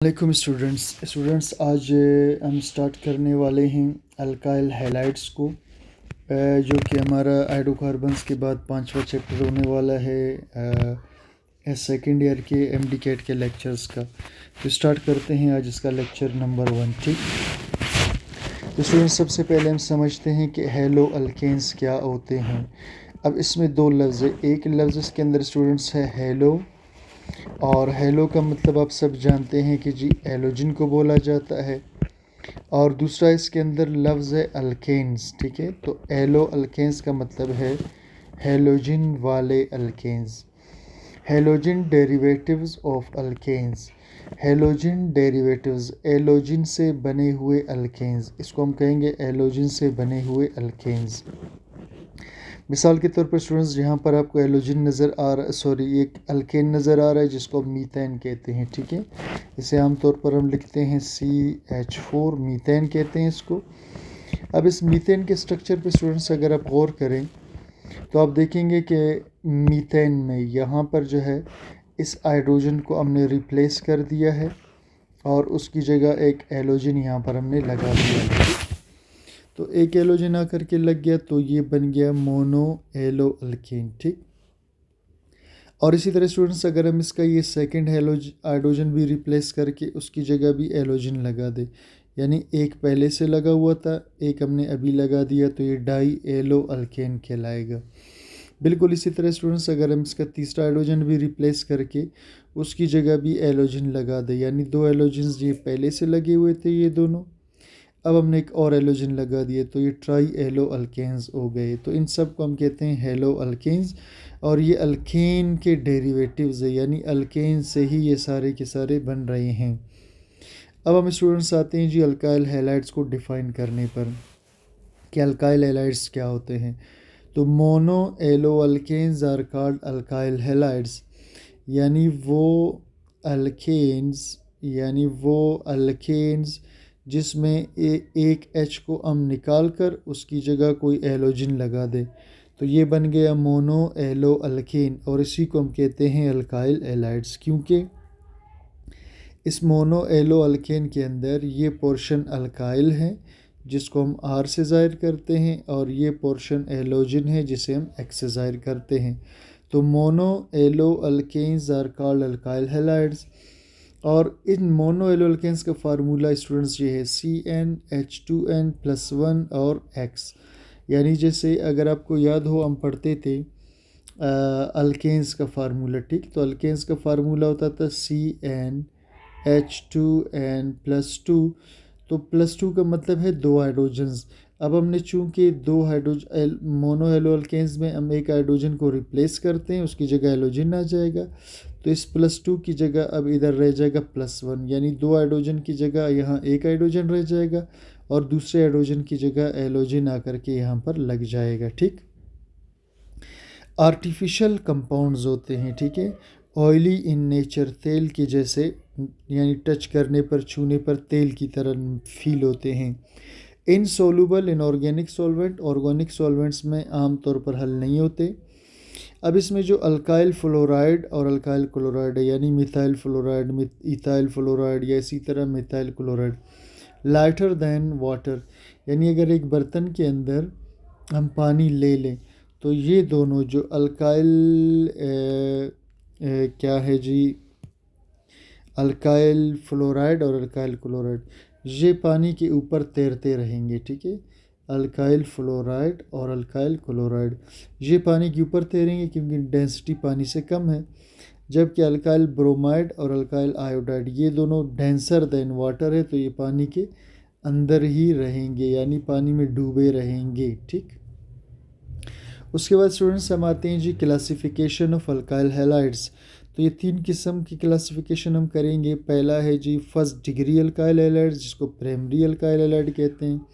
वालेकुम स्टूडेंट्स आज हम स्टार्ट करने वाले हैं अल्काइल हैलाइड्स को, जो कि हमारा हाइड्रोकार्बन्स के बाद पांचवा चैप्टर होने वाला है सेकेंड ईयर के एमडी कैट के लेक्चर्स का। तो स्टार्ट करते हैं आज इसका लेक्चर नंबर 1। ठीक, तो स्टूडेंट्स सबसे पहले हम समझते हैं कि हेलो अल्केन्स क्या होते हैं। अब इसमें दो लफ्ज़ है, एक लफ्ज़ इसके अंदर स्टूडेंट्स है हेलो, और हेलो का मतलब आप सब जानते हैं कि जी एलोजिन को बोला जाता है, और दूसरा इसके अंदर लफ्ज़ है अल्केन्स। ठीक है, तो एलो अल्केन्स का मतलब है हेलोजिन वाले alkanes, halogen derivatives of alkanes, halogen derivatives halogen से बने हुए अल्केन्स, इसको हम कहेंगे एलोजिन से बने हुए अल्केन्स। मिसाल के तौर पर स्टूडेंट्स यहाँ पर आपको एलोजिन नज़र आ रहा, एक अल्केन नज़र आ रहा है जिसको हम मीथेन कहते हैं। ठीक है, इसे आमतौर पर हम लिखते हैं CH4, मीथेन कहते हैं इसको। अब इस मीथेन के स्ट्रक्चर पे स्टूडेंट्स अगर आप गौर करें तो आप देखेंगे कि मीथेन में यहाँ पर जो है इस हाइड्रोजन को हमने रिप्लेस कर दिया है और उसकी जगह एक एलोजिन यहाँ पर हमने लगा दिया है। तो एक एलोजिन आकर के लग गया तो ये बन गया मोनो एलो अल्केन। ठीक, और इसी तरह स्टूडेंट्स अगर हम इसका ये सेकंड हाइड्रोजन भी रिप्लेस करके उसकी जगह भी एलोजिन लगा दे, यानी एक पहले से लगा हुआ था, एक हमने अभी लगा दिया, तो ये डाई एलो अल्केन कहलाएगा। बिल्कुल इसी तरह स्टूडेंट्स अगर हम इसका तीसरा हाइड्रोजन भी रिप्लेस करके उसकी जगह भी एलोजिन लगा दे, यानी दो एलोजिन्स ये पहले से लगे हुए थे ये दोनों, अब हमने एक और एलोजिन लगा दिए तो ये ट्राई एलो अल्केन्स हो गए। तो इन सब को हम कहते हैं हेलो अल्केन्स, और ये अल्केन के डेरिवेटिव्स है, यानी अल्केन से ही ये सारे के सारे बन रहे हैं। अब हम स्टूडेंट्स आते हैं जी अल्काइल हैलाइड्स को डिफ़ाइन करने पर कि अल्काइल हैलाइड्स क्या होते हैं। तो mono halo alkanes are called alkyl halides, यानी वो अल्केन्स जिसमें एक H को हम निकाल कर उसकी जगह कोई एलोजिन लगा दे, तो ये बन गया मोनो एलो अल्केन, और इसी को हम कहते हैं अल्काइल हैलाइड्स, क्योंकि इस मोनो एलो अल्केन के अंदर ये पोर्शन अल्काइल है जिसको हम R से ज़ाहिर करते हैं, और ये पोर्शन एलोजिन है जिसे हम X से ज़ाहिर करते हैं। तो mono halo alkanes are called alkyl halides, और इन मोनो एलो अल्केन्स का फार्मूला स्टूडेंट्स ये है CnH2n+1 और X, यानी जैसे अगर आपको याद हो हम पढ़ते थे अल्केन्स का फार्मूला। ठीक, तो अल्केन्स का फार्मूला होता था CnH2n+2, तो +2 का मतलब है दो हाइड्रोजन्स। अब हमने चूंकि दो हाइड्रोजन मोनो एलो अल्केन्स में हम एक हाइड्रोजन को रिप्लेस करते हैं, उसकी जगह एलोजिन आ जाएगा, तो इस +2 की जगह अब इधर रह जाएगा +1, यानी दो हाइड्रोजन की जगह यहाँ एक हाइड्रोजन रह जाएगा और दूसरे हाइड्रोजन की जगह एलोजिन आकर के यहाँ पर लग जाएगा। ठीक, आर्टिफिशियल कंपाउंड्स होते हैं, ठीक है, ऑयली इन नेचर, तेल के जैसे, यानी टच करने पर छूने पर तेल की तरह फील होते हैं। Insoluble in organic solvent, organic solvents में आमतौर पर हल नहीं होते। अब इसमें जो अल्काइल फ्लोराइड और अल्काइल क्लोराइड है, यानी मिथाइल फ्लोराइड, इथाइल फ्लोराइड या इसी तरह methyl chloride, lighter than water, यानी अगर एक बर्तन के अंदर हम पानी ले लें तो ये दोनों जो अल्काइल क्या है जी, अल्काइल फ्लोराइड और अल्काइल क्लोराइड, ये पानी के ऊपर तैरते रहेंगे। ठीक है, अल्काइल फ्लोराइड और अल्काइल क्लोराइड ये पानी के ऊपर तैरेंगे क्योंकि डेंसिटी पानी से कम है, जबकि अल्काइल ब्रोमाइड और अल्काइल आयोडाइड ये दोनों डेंसर देन वाटर है, तो ये पानी के अंदर ही रहेंगे, यानी पानी में डूबे रहेंगे। ठीक, उसके बाद स्टूडेंट्स हम आते हैं जी क्लासिफिकेशन ऑफ अल्काइल हैलाइड्स। तो ये तीन किस्म की क्लासिफिकेशन हम करेंगे। पहला है जी फर्स्ट डिग्री अल्काइल हैलाइड्स जिसको प्राइमरी अल्काइल हैलाइड कहते हैं,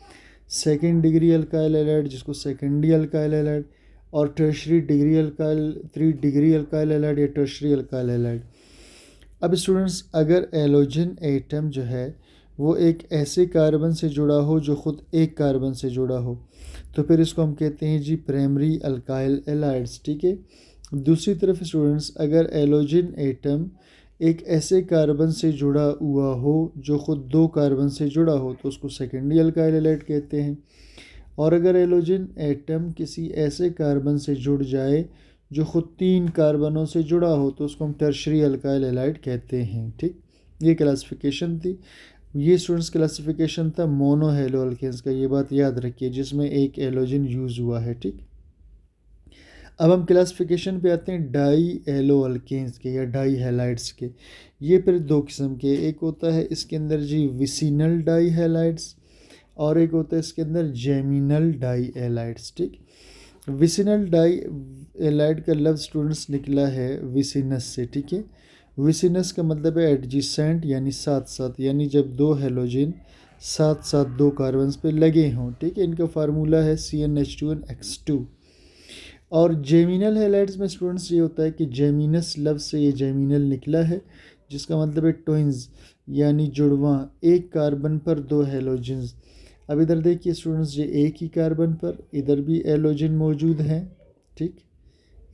सेकंड डिग्री अल्काइल हैलाइड जिसको सेकेंडरी अल्काइल हैलाइड, और tertiary degree alkyl, three degree alkyl halide या टर्शरी अल्काइल हैलाइड। अब स्टूडेंट्स अगर एलोजन एटम जो है वो एक ऐसे कार्बन से जुड़ा हो जो ख़ुद एक कार्बन से जुड़ा हो, तो फिर इसको हम कहते हैं जी प्राइमरी अल्काइल हैलाइड्स। ठीक है, दूसरी तरफ स्टूडेंट्स अगर एलोजन एटम एक ऐसे कार्बन से जुड़ा हुआ हो जो ख़ुद 2 कार्बन से जुड़ा हो तो उसको सेकेंडरी अल्काइल हैलाइड कहते हैं। और अगर हैलोजन एटम किसी ऐसे कार्बन से जुड़ जाए जो ख़ुद 3 कार्बनों से जुड़ा हो तो उसको हम टर्शरी अल्काइल हैलाइड कहते हैं। ठीक, ये क्लासिफिकेशन थी। ये स्टूडेंट्स क्लासिफिकेशन था मोनो हेलो अल्केन्स का, ये बात याद रखिए, जिसमें एक हैलोजन यूज़ हुआ है। ठीक, अब हम क्लासिफिकेशन पे आते हैं डाई एलो अल्केन्स के या डाई हैलाइड्स के। ये फिर 2 किस्म के, एक होता है इसके अंदर जी विसिनल डाई हैलाइड्स और एक होता है इसके अंदर जेमिनल डाई हैलाइड्स। ठीक, विसिनल डाई हैलाइड का लफ्ज़ स्टूडेंट्स निकला है विसिनस से। ठीक है, विसिनस का मतलब है एडजेसेंट यानी साथ साथ, यानी जब 2 हैलोजन साथ साथ 2 कार्बन्स पे लगे हों। ठीक है, इनका फार्मूला है CnH2n X2। और जेमिनल हैलाइड्स में स्टूडेंट्स ये होता है कि जेमिनस लफ्ज़ से ये जेमिनल निकला है, जिसका मतलब है ट्विंस यानी जुड़वां, एक कार्बन पर 2 हैलोजन्स। अब इधर देखिए स्टूडेंट्स, ये एक ही कार्बन पर इधर भी हैलोजन मौजूद हैं। ठीक,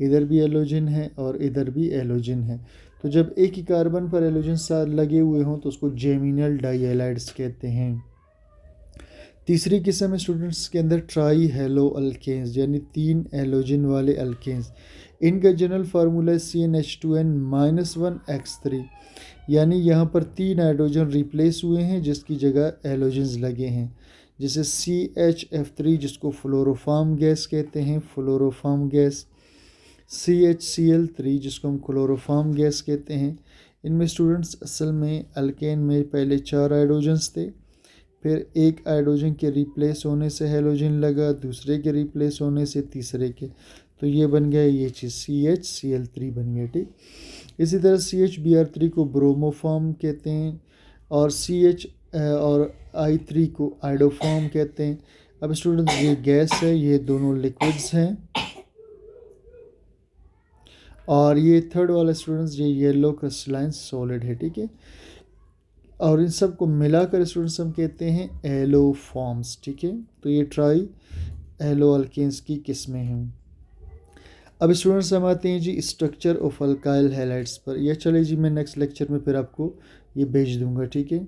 इधर भी हैलोजन है और इधर भी हैलोजन है। तो जब एक ही कार्बन पर हैलोजन साथ लगे हुए हों तो उसको जेमिनल डाई हैलाइड्स कहते हैं। तीसरी किस्म है स्टूडेंट्स के अंदर ट्राई हेलो अल्केन्स यानी 3 हैलोजन वाले अल्केन्स। इनका जनरल फार्मूला है CnH2n-1 X3, यानी यहाँ पर 3 हाइड्रोजन रिप्लेस हुए हैं जिसकी जगह हैलोजन्स लगे हैं। जैसे CHF3 जिसको फ्लोरोफॉर्म गैस कहते हैं, फ्लोरोफॉर्म गैस, CHCl3 जिसको हम क्लोरोफॉर्म गैस कहते हैं। इनमें स्टूडेंट्स असल में अल्केन में पहले 4 हाइड्रोजन्स थे, फिर एक हाइड्रोजन के रिप्लेस होने से हैलोजन लगा, दूसरे के रिप्लेस होने से तीसरे के, तो ये बन गया ये चीज़ CHCl3 बन गया। ठीक, इसी तरह CHBr3 को ब्रोमोफॉर्म कहते हैं और CH और I3 को आइडोफॉर्म कहते हैं। अब स्टूडेंट्स ये गैस है, ये दोनों लिक्विड्स हैं और ये थर्ड वाला स्टूडेंट्स ये येलो क्रिस्टलाइन सॉलिड है। ठीक है, और इन सब को मिलाकर स्टूडेंट्स हम कहते हैं एलोफॉर्म्स। ठीक है, तो ये ट्राई एलो अल्केन्स की किस्में हैं। अब स्टूडेंट्स हम आते हैं जी स्ट्रक्चर ऑफ अल्काइल हैलाइड्स पर। यह चले जी, मैं नेक्स्ट लेक्चर में फिर आपको ये भेज दूंगा। ठीक है,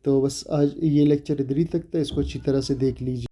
तो बस आज ये लेक्चर इधर ही तक था, इसको अच्छी तरह से देख लीजिए।